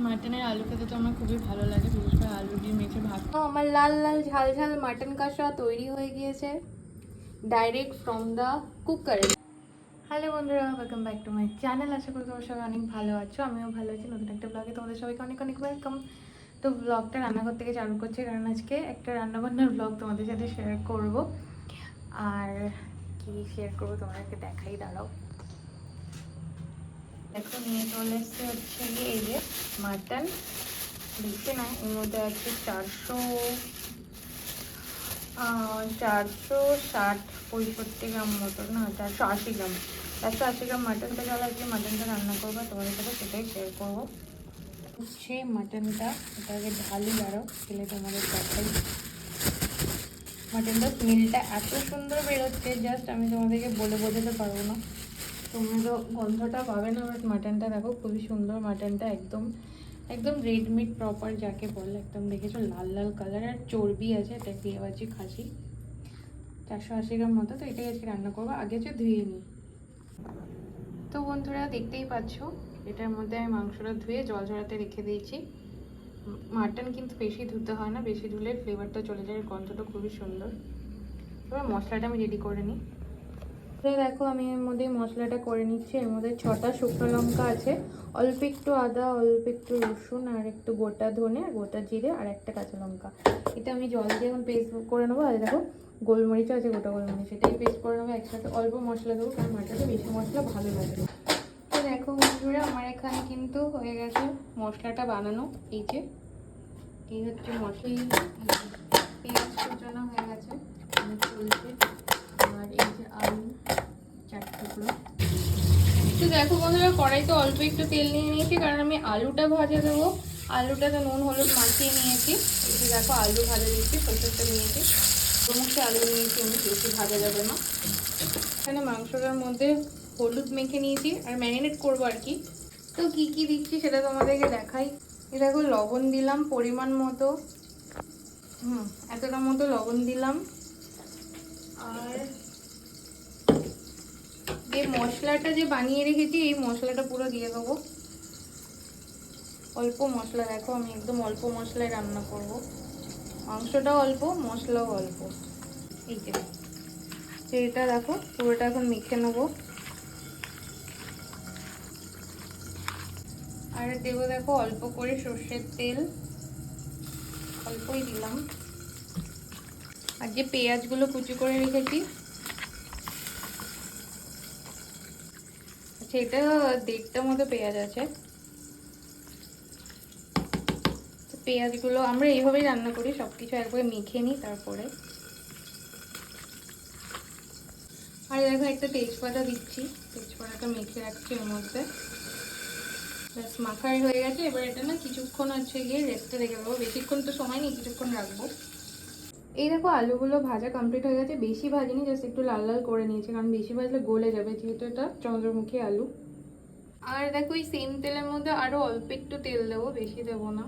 মাটনের আলু খেতে তো আমার খুবই ভালো লাগে, বিশেষ করে আলু দিয়ে মেখে ভাত। তো আমার লাল লাল ঝাল ঝাল মাটন কষা তৈরি হয়ে গিয়েছে direct from the cooker. Hello বন্ধুরা, welcome back to my channel. আশা করি তোমার সবাই অনেক ভালো আছো, আমিও ভালো আছি। নতুন একটা ব্লগে তোমাদের সবাইকে অনেক অনেক ওয়েলকাম। তো ব্লগটা রান্নাঘর থেকে চালু করছি, কারণ আজকে একটা রান্নাবান্নার ব্লগ তোমাদের সাথে শেয়ার করব। আর কি শেয়ার করবো তোমাদেরকে দেখাই, দাঁড়াও। দেখো নিয়ে চলে এসছে হচ্ছে গিয়ে এই যে মাটন, দেখতে না এর মধ্যে আছে 460-65 গ্রাম মতো, না 480 গ্রাম, 480 গ্রাম মাটনটা চলে আজকে মাটনটা রান্না করবো, তোমাদের সাথে সেটাই শেয়ার করবো। হচ্ছে মাটনটা, এটাকে ঢালি দাঁড়াও, খেলে তোমাদের দেখাই। মাটনটা স্মেলটা এত সুন্দর বেরোচ্ছে, জাস্ট আমি তোমাদেরকে বলে বোঝাতে পারবো না। তোমরা তো গন্ধটা পাবে না, বাট মাটনটা দেখো খুবই সুন্দর। মাটনটা একদম একদম রেড মিট প্রপার যাকে বলে, একদম দেখেছো লাল লাল কালার, আর চর্বি আছে, এটা পেঁয়াজি খাসি, 480 গ্রাম মতো। তো এটাই আজকে রান্না করবো, আগে যে ধুয়ে নিই। তো বন্ধুরা দেখতেই পাচ্ছ, এটার মধ্যে আমি মাংসটা ধুয়ে জল ঝরাতে রেখে দিয়েছি। মাটন কিন্তু বেশি ধুতে হয় না, বেশি ধুলে ফ্লেভারটা চলে যায়, গন্ধটা খুবই সুন্দর। এবার মশলাটা আমি রেডি করে নিই। দেখো আমি এর মধ্যে মশলাটা করে নিচ্ছি। এর মধ্যে 6টা শুকনো লঙ্কা আছে, অল্প একটু আদা, অল্প একটু রসুন, আর একটু গোটা ধনে, গোটা জিরে, আর একটা কাঁচা লঙ্কা। এটা আমি জল দিয়ে এখন পেস্ট করে নেবো। আর দেখো গোলমরিচ আছে, গোটা গোলমরিচ, এটাই পেস্ট করে নেবো একসাথে। অল্প মশলা দেবো, কারণ মাটনে বেশি মশলা ভালো লাগে না। তো দেখো বন্ধুরা, আমার এখানে কিন্তু হয়ে গেছে মশলাটা বানানো। এই হচ্ছে মশলা, পেঁয়াজ কুচানো হয়ে গেছে, চলছে। আর এই যে আলু 4 টুকরো। তো দেখো বন্ধুরা, কড়াইতে অল্প একটু তেল নিয়ে নিয়েছি, কারণ আমি আলুটা ভাজা দেবো। আলুটাতে নুন হলুদ মাখিয়ে নিয়েছি। এই যে দেখো আলু ভাজা দিচ্ছি, সরষেটা নিয়েছি, সমস্ত আলু নিয়েছি আমি, বেশি ভাজা যাবে না। এখানে মাংসটার মধ্যে হলুদ মেখে নিয়েছি, আর ম্যারিনেট করবো আর কি। তো কি কি দিচ্ছি সেটা তোমাদেরকে দেখাই। এই দেখো লবণ দিলাম পরিমাণ মতো, এতটা মতো লবণ দিলাম। আর যে মশলাটা যে বানিয়ে রেখেছি, এই মশলাটা পুরো দিয়ে দেবো। অল্প মশলা, দেখো আমি একদম অল্প মশলায় রান্না করব। মাংসটাও অল্প, মশলাও অল্প। এই যে এটা দেখো পুরোটা এখন মেখে নেবো। আর দেবো দেখো অল্প করে সর্ষের তেল, অল্পই দিলাম। আর যে পেঁয়াজগুলো কুচি করে রেখেছি, আচ্ছা এটা 1.5টা মতো পেঁয়াজ আছে। পেঁয়াজগুলো আমরা এইভাবেই রান্না করি, সবকিছু একবার মেখে নিই তারপরে। আর দেখো একটা তেজপাতা দিচ্ছি, তেজপাতাটা মেখে রাখছি এর মধ্যে। ব্যাস মাখাই হয়ে গেছে। এবার এটা না কিছুক্ষণ হচ্ছে গিয়ে রেস্টে রেখে দেবো, বেশিক্ষণ তো সময় নেই, কিছুক্ষণ রাখবো। এই দেখো আলুগুলো ভাজা কমপ্লিট হয়ে গেছে, বেশি ভাজিনি, জাস্ট একটু লাল লাল করে নিয়েছি, কারণ বেশি ভাজলে গলে যাবে, যেহেতু এটা চন্দ্রমুখী আলু। আর দেখো এই সেম তেলের মধ্যে আরো অল্প একটু তেল দেবো, বেশি দেবো না,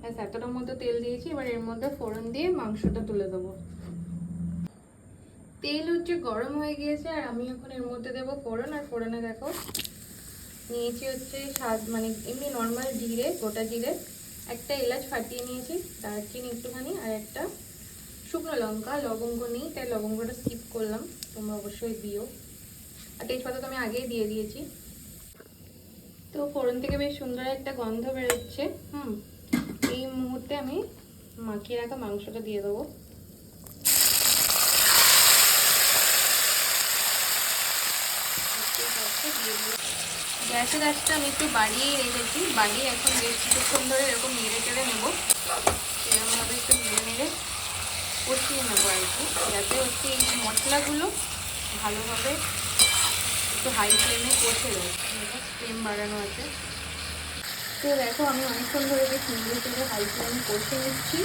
ব্যাস এতটার মতো তেল দিয়েছি। এবার এর মধ্যে ফোড়ন দিয়ে মাংসটা তুলে দেবো। তেল হচ্ছে গরম হয়ে গিয়েছে, আর আমি এখন এর মধ্যে দেবো ফোড়ন। আর ফোড়নে দেখো নিয়েছি হচ্ছে মানে এমনি নর্মাল জিরে, গোটা জিরে, একটা এলাচ ফাটিয়ে নিয়েছি, দারচিনি একটুখানি, আর একটা শুকনো লঙ্কা। লবঙ্গ নেই তাই লবঙ্গটা স্কিপ করলাম, তোমরা অবশ্যই দিও। আর তেজপাতা তো আমি আগেই দিয়ে দিয়েছি। তো ফোড়ন থেকে বেশ সুন্দর একটা গন্ধ বেরোচ্ছে। এই মুহূর্তে আমি মাখিয়ে রাখা মাংসটা দিয়ে দেবো। গ্যাসের আঁচটা আমি একটু বাড়িয়েই রেখেছি, বাড়িয়ে এখন বেশ কিছুক্ষণ ধরে এরকম নেড়ে চেড়ে নেবো। এরকমভাবে একটু নেড়ে নেড়ে কষিয়ে নেবো আর কি, যাতে হচ্ছে এই মশলাগুলো ভালোভাবে একটু হাই ফ্লেমে কষে দেয়। ফ্লেম বাড়ানো আছে। তো দেখো আমি অনেকক্ষণ ধরে বেশ নেড়ে চেড়ে হাই ফ্লেমে কষে নিচ্ছি।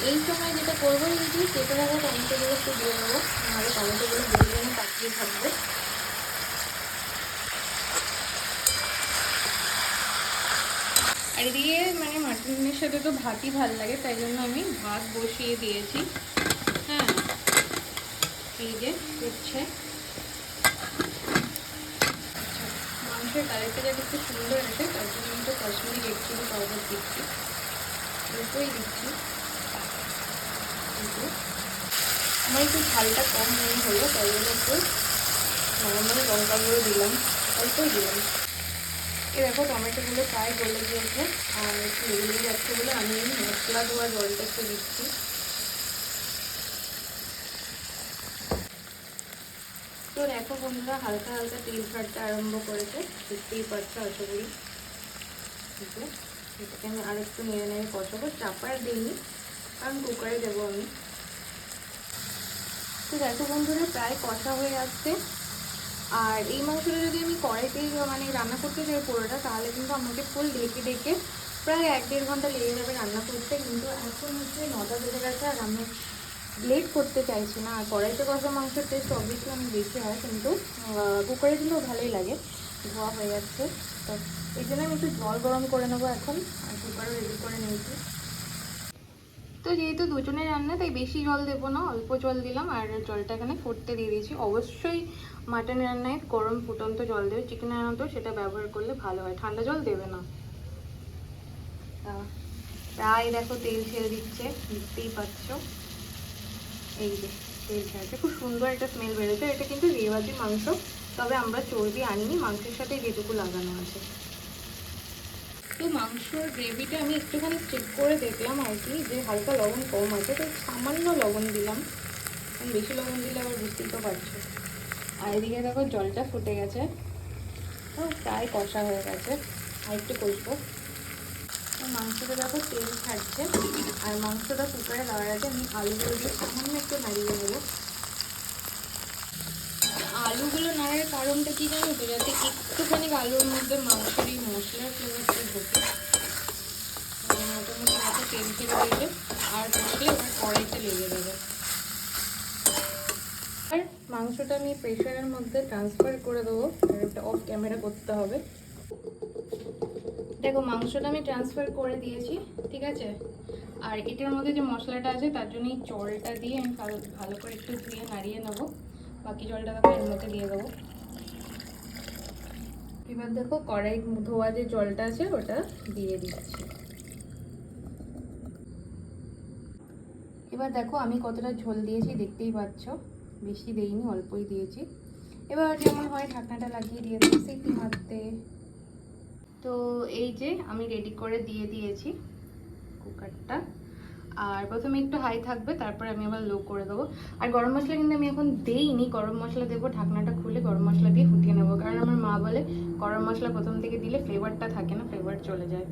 এই সময় যেটা করবো, এই যে কেটে রাখা টমেটোগুলো একটু দিয়ে দেবো, নাহলে টমেটোগুলো গলে যেন পাকিয়ে থাকবে। আর এদিকে মানে মাটনের সাথে তো ভাতই ভালো লাগে, তাই জন্য আমি ভাত বসিয়ে দিয়েছি। হ্যাঁ, এই যে হচ্ছে মাংসের কালারটা যাতে একটু সুন্দর আসে, তার জন্য আমি তো কাশ্মীরি রেড চিলি পাউডার দিচ্ছি, অল্পই দিচ্ছি। আমার একটু ঝালটা কম মনে হলো, তাই জন্য একটু নর্মাল লঙ্কা গুঁড়ো দিলাম, অল্পই দিলাম। এ দেখো টমেটোগুলো প্রায় গলে গিয়েছে, আর একটু লেগে যাচ্ছে বলে আমি মশলা ধোয়া জলটা একটু দিচ্ছি। তো দেখো বন্ধুরা, হালকা হালকা তেল ছাড়তে আরম্ভ করেছে, দেখতেই পাচ্ছ আশা করি। এটাকে আমি আর একটু নেড়ে নেড়ে কষাবো, চাপার দিইনি কারণ কুকারে দেবো আমি। তো দেখো বন্ধুরা, প্রায় কষা হয়ে আসছে। আর এই মাংসটা যদি আমি কড়াইতেই মানে রান্না করতে চাই পুরোটা, তাহলে কিন্তু আমাকে ফুল ঢেকে ঢেকে প্রায় 1-1.5 ঘন্টা লেগে যাবে রান্না করতে। কিন্তু এখন হচ্ছে 9টা বেজে গেছে, আর আমি লেট করতে চাইছি না। আর কড়াইতে কষা মাংসের টেস্ট অবভিয়াসলি অনেক বেশি হয়, কিন্তু কুকারে দিলেও ভালোই লাগে। ধোয়া হয়ে যাচ্ছে, তো এই জন্য আমি একটু জল গরম করে নেবো এখন, আর কুকারও রেডি করে নিয়েছি। তো যেহেতু দুজনের রান্না, তাই বেশি জল দেবো না, অল্প জল দিলাম। আর জলটা এখানে ফুটতে দিয়ে দিয়েছি। অবশ্যই মাটন রান্নায় গরম ফুটন্ত জল দেবে, চিকেন রান্না তো সেটা ব্যবহার করলে ভালো হয়, ঠান্ডা জল দেবে না। প্রায় দেখো তেল ছেড়ে দিচ্ছে, দেখতেই পাচ্ছ। এই যে তেল ছেড়েছে, খুব সুন্দর একটা স্মেল বেরোচ্ছে। এটা কিন্তু রেওয়াজি মাংস, তবে আমরা চর্বি আনিনি, মাংসের সাথে যেটুকু লাগানো আছে। তো মাংসর গ্রেভিটা আমি একটুখানি চেক করে দেখলাম আর কি, যে হালকা লবণ কম আছে, তো সামান্য লবণ দিলাম। বেশি লবণ দিলে আবার বুঝতেই তো পারছো। আর এদিকে দেখো জলটা ফুটে গেছে, তো প্রায় কষা হয়ে গেছে, আর একটু কষবো। তো মাংসটা দেখো তেল ছাড়ছে, আর মাংসটা কুকারে দেওয়ার আগে আমি আলুগুলো দিয়ে সামান্য একটু নাড়িয়ে নেবো। আলুগুলো নাড়ার কারণটা কি জানো তো, যাতে একটুখানি আলুর মধ্যে মাংসের এই মশলার ফ্লেভারটা ঢোকে। মোটামুটি মাথা তেল ছেড়ে দিলে আর ঢোকলে এবার কড়াইতে লেগে যাবে। আর মাংসটা আমি প্রেশারের মধ্যে ট্রান্সফার করে দেবো, আর একটা অফ ক্যামেরা করতে হবে। দেখো মাংসটা আমি ট্রান্সফার করে দিয়েছি, ঠিক আছে। আর এটার মধ্যে যে মশলাটা আছে তার জন্য এই জলটা দিয়ে আমি ভালো করে একটু ধুয়ে নাড়িয়ে নেবো। বাকি জলটা দেখো এর মধ্যে দিয়ে দেবো। এবার দেখো কড়াই ধোয়া যে জলটা আছে ওটা দিয়ে দিচ্ছি। এবার দেখো আমি কতটা ঝোল দিয়েছি দেখতেই পাচ্ছ, বেশি দেইনি, অল্পই দিয়েছি। এবার যেমন হয় ঢাকনাটা লাগিয়ে দিয়ে দেবো সিটি মারতে। তো এই যে আমি রেডি করে দিয়ে দিয়েছি কুকারটা। আর প্রথমে একটু হাই থাকবে, তারপরে আমি আবার লো করে দেবো। আর গরম মশলা কিন্তু আমি এখন দেইনি, গরম মশলা দেবো ঢাকনাটা খুলে গরম মশলা দিয়ে ফুটিয়ে নেবো। কারণ আমার মা বলে গরম মশলা প্রথম থেকে দিলে ফ্লেভারটা থাকে না, ফ্লেভার চলে যায়।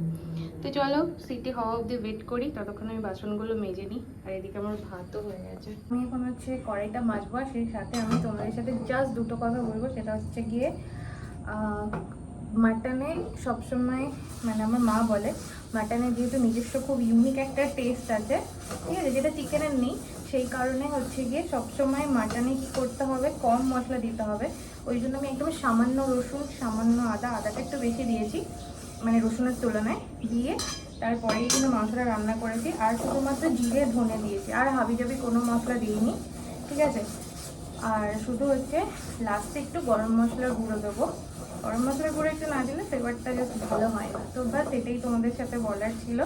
তো চলো সিটি হওয়া অবধি ওয়েট করি, ততক্ষণ আমি বাসনগুলো মেজে নিই। আর এদিকে আমার ভাতও হয়ে গেছে। আমি এখন হচ্ছে কড়াইটা মাজবো, সেই সাথে আমি তোমাদের সাথে জাস্ট দুটো কথা বলবো। সেটা হচ্ছে গিয়ে মাটনে সবসময় মানে আমার মা বলে মাটনে যেহেতু নিজস্ব খুব ইউনিক একটা টেস্ট আছে, ঠিক আছে, যেটা চিকেনের নেই, সেই কারণে হচ্ছে গিয়ে সবসময় মাটনে কী করতে হবে, কম মশলা দিতে হবে। ওই জন্য আমি একদম সামান্য রসুন, সামান্য আদাটা একটু বেশি দিয়েছি মানে রসুনের তুলনায়, দিয়ে তারপরেই কিন্তু মাংসটা রান্না করেছি। আর শুধুমাত্র জিরে ধনে দিয়েছি, আর হাবিজাবি কোনো মশলা দিইনি, ঠিক আছে। আর শুধু হচ্ছে লাস্টে একটু গরম মশলার গুঁড়ো দেবো। গরম মশলার গুঁড়ো একটু না দিলে ফ্লেভারটা জাস্ট ভালো হয় না। তো বাস এটাই তোমাদের সাথে বলার ছিল।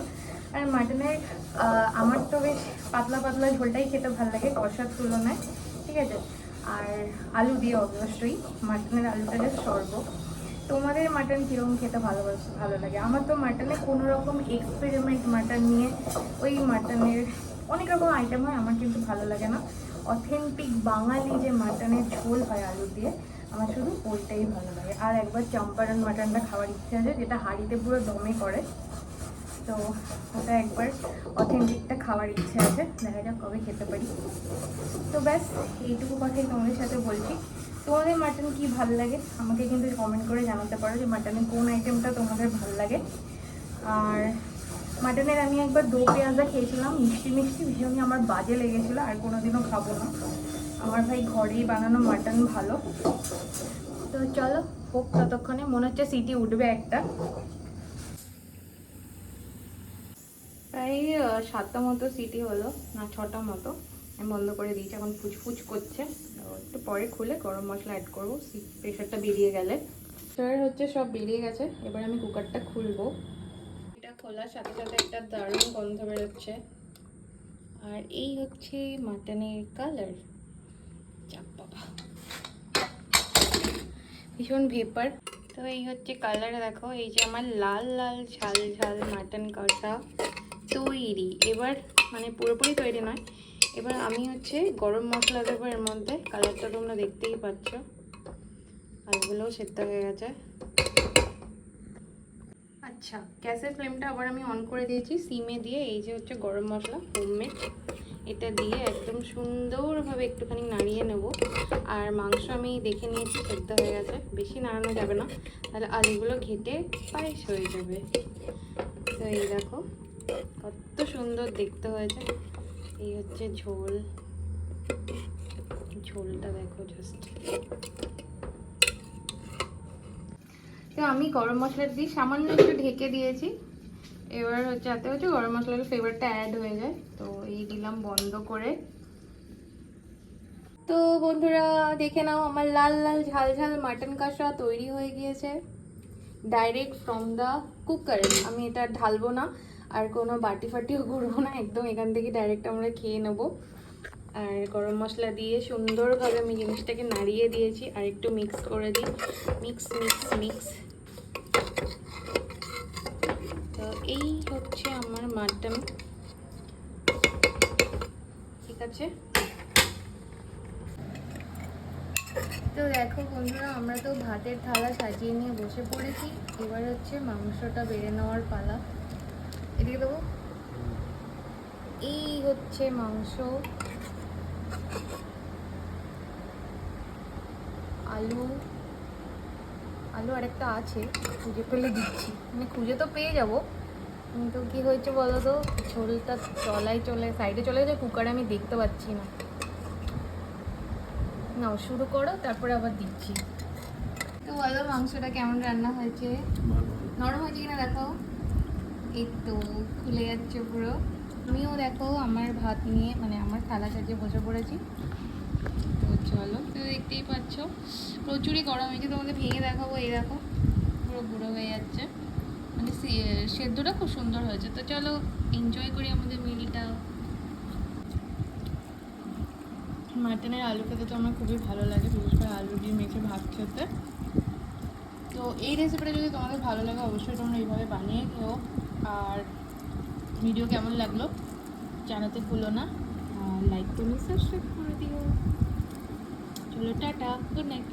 আর মাটনের আমার তো বেশ পাতলা পাতলা ঝোলটাই খেতে ভালো লাগে কষার তুলনায়, ঠিক আছে। আর আলু দিয়ে অবশ্যই, মাটনের আলুটা জাস্ট সর্ব। তোমাদের মাটন কীরকম খেতে ভালো লাগে? আমার তো মাটনে কোনো রকম এক্সপেরিমেন্ট মাটন নিয়ে, ওই মাটনের অনেক রকম আইটেম হয়, আমার কিন্তু ভালো লাগে না। অথেন্টিক বাঙালি যে মাটনের ঝোল হয় আলু দিয়ে, আমার শুধু ওইটাই ভালো লাগে। আর একবার চম্পারন মাটনটা খাওয়ার ইচ্ছে আছে, যেটা হাঁড়িতে পুরো দমে করে, তো ওটা একবার অথেন্টিকটা খাওয়ার ইচ্ছে আছে, দেখা যাক কবে খেতে পারি। তো ব্যাস এইটুকু কথাই তোমাদের সাথে বলছি। তোমাদের মাটন কি ভালো লাগে আমাকে কিন্তু কমেন্ট করে জানাতে পারো, যে মাটনের কোন আইটেমটা তোমাদের ভালো লাগে। আর মাটনের আমি একবার দো পেঁয়াজা খেয়েছিলাম, মিষ্টি মিষ্টি, ভীষণই আমার বাজে লেগেছিলো, আর কোনোদিনও খাবো না। আমার ভাই ঘরেই বানানো মাটন ভালো। তো চলো হোক ততক্ষণে, মনে হচ্ছে সিটি উঠবে একটা। প্রায় 7টা মতো সিটি হলো, না 6টা মতো। আমি বন্ধ করে দিয়েছি, এখন ফুচফুচ করছে। একটু পরে খুলে গরম মশলা অ্যাড করবো প্রেশারটা বেরিয়ে গেলে। প্রেশার হচ্ছে সব বেরিয়ে গেছে, এবার আমি কুকারটা খুলবো। খোলার সাথে সাথে একটা দারুণ গন্ধ বেরোচ্ছে। আর এই হচ্ছে মাটনের কালার। যাক বাবা, ভীষণ ভেপার। তো এই হচ্ছে কালার, দেখো এই যে আমার লাল লাল ঝাল ঝাল মাটন কষা তৈরি। এবার মানে পুরোপুরি তৈরি নয়, এবার আমি হচ্ছে গরম মশলা দেবো এর মধ্যে। কালারটা তোমরা দেখতেই পাচ্ছ, আলুগুলোও সেদ্ধ হয়ে গেছে। আচ্ছা, গ্যাসের ফ্লেমটা আবার আমি অন করে দিয়েছি সিমে দিয়ে। এই যে হচ্ছে গরম মশলা হোমমেড, এটা দিয়ে একদম সুন্দরভাবে একটুখানি নাড়িয়ে নেব। আর মাংস আমি দেখে নিয়েছি সেদ্ধ হয়ে গেছে, বেশি নাড়ানো যাবে না, তাহলে আলুগুলো ঘেটে পায়েস হয়ে যাবে। তো এই দেখো কত সুন্দর দেখতে হয়েছে। এই হচ্ছে ঝোল, ঝোলটা দেখো জাস্ট। তো আমি গরম মশলা দিয়ে সামান্য একটু ঢেকে দিয়েছি। এবার হচ্ছে যাতে হচ্ছে গরম মশলার ফ্লেভারটা অ্যাড হয়ে যায়। তো এই দিলাম বন্ধ করে। তো বন্ধুরা দেখে নাও, আমার লাল লাল ঝাল ঝাল মাটন কষা তৈরি হয়ে গিয়েছে ডাইরেক্ট ফ্রম দ্য কুকার। আমি এটা ঢালবো না, আর কোনো বাটি ফাটিও ঘুরবো না, একদম এখান থেকে ডাইরেক্ট আমরা খেয়ে নেবো। আর গরম মশলা দিয়ে সুন্দরভাবে আমি জিনিসটাকে নাড়িয়ে দিয়েছি। আর একটু মিক্স করে দিই, মিক্স মিক্স মিক্স। তো এই হচ্ছে আমার মাটন, ঠিক আছে। তো দেখো বন্ধুরা, আমরা তো ভাতের থালা সাজিয়ে নিয়ে বসে পড়েছি। এবার হচ্ছে মাংসটা বেড়ে নেওয়ার পালা। এদিকে দেবো। এই হচ্ছে মাংস, আলু আলু আরেকটা আছে, খুঁজে পেলে দিচ্ছি, মানে খুঁজে তো পেয়ে যাবো। কিন্তু কি হয়েছে বলো তো, ঝোলটা তলায় সাইডে চলে গেছে, কুকারে আমি দেখতে পাচ্ছি না। নাও শুরু করো, তারপরে আবার দিচ্ছি। তো বলো মাংসটা কেমন রান্না হয়েছে, নরম হয়েছে কিনা দেখো। এই তো খুলে যাচ্ছে পুরো। আমিও দেখো আমার ভাত নিয়ে, মানে আমার থালা সাজিয়ে বসে পড়েছি। তো চলো, তো দেখতেই পাচ্ছ প্রচুরই গরম হয়েছে, তোমাদের ভেঙে দেখাবো। এই দেখো পুরো গুঁড়ো হয়ে যাচ্ছে, মানে সেদ্ধটা খুব সুন্দর হয়েছে। তো চলো এনজয় করি আমাদের মিলটা। মাটনের আলু খেতে তো আমার খুবই ভালো লাগে, বিশেষ করে আলু দিয়ে মেখে ভাত খেতে। তো এই রেসিপিটা যদি তোমাদের ভালো লাগে অবশ্যই তোমরা এইভাবে বানিয়ে খেও। আর ভিডিও কেমন লাগলো জানাতে ভুলো না, লাইক কমেন্ট সাবস্ক্রাইব করে দিও। চলো টাটা, গুড নাইট।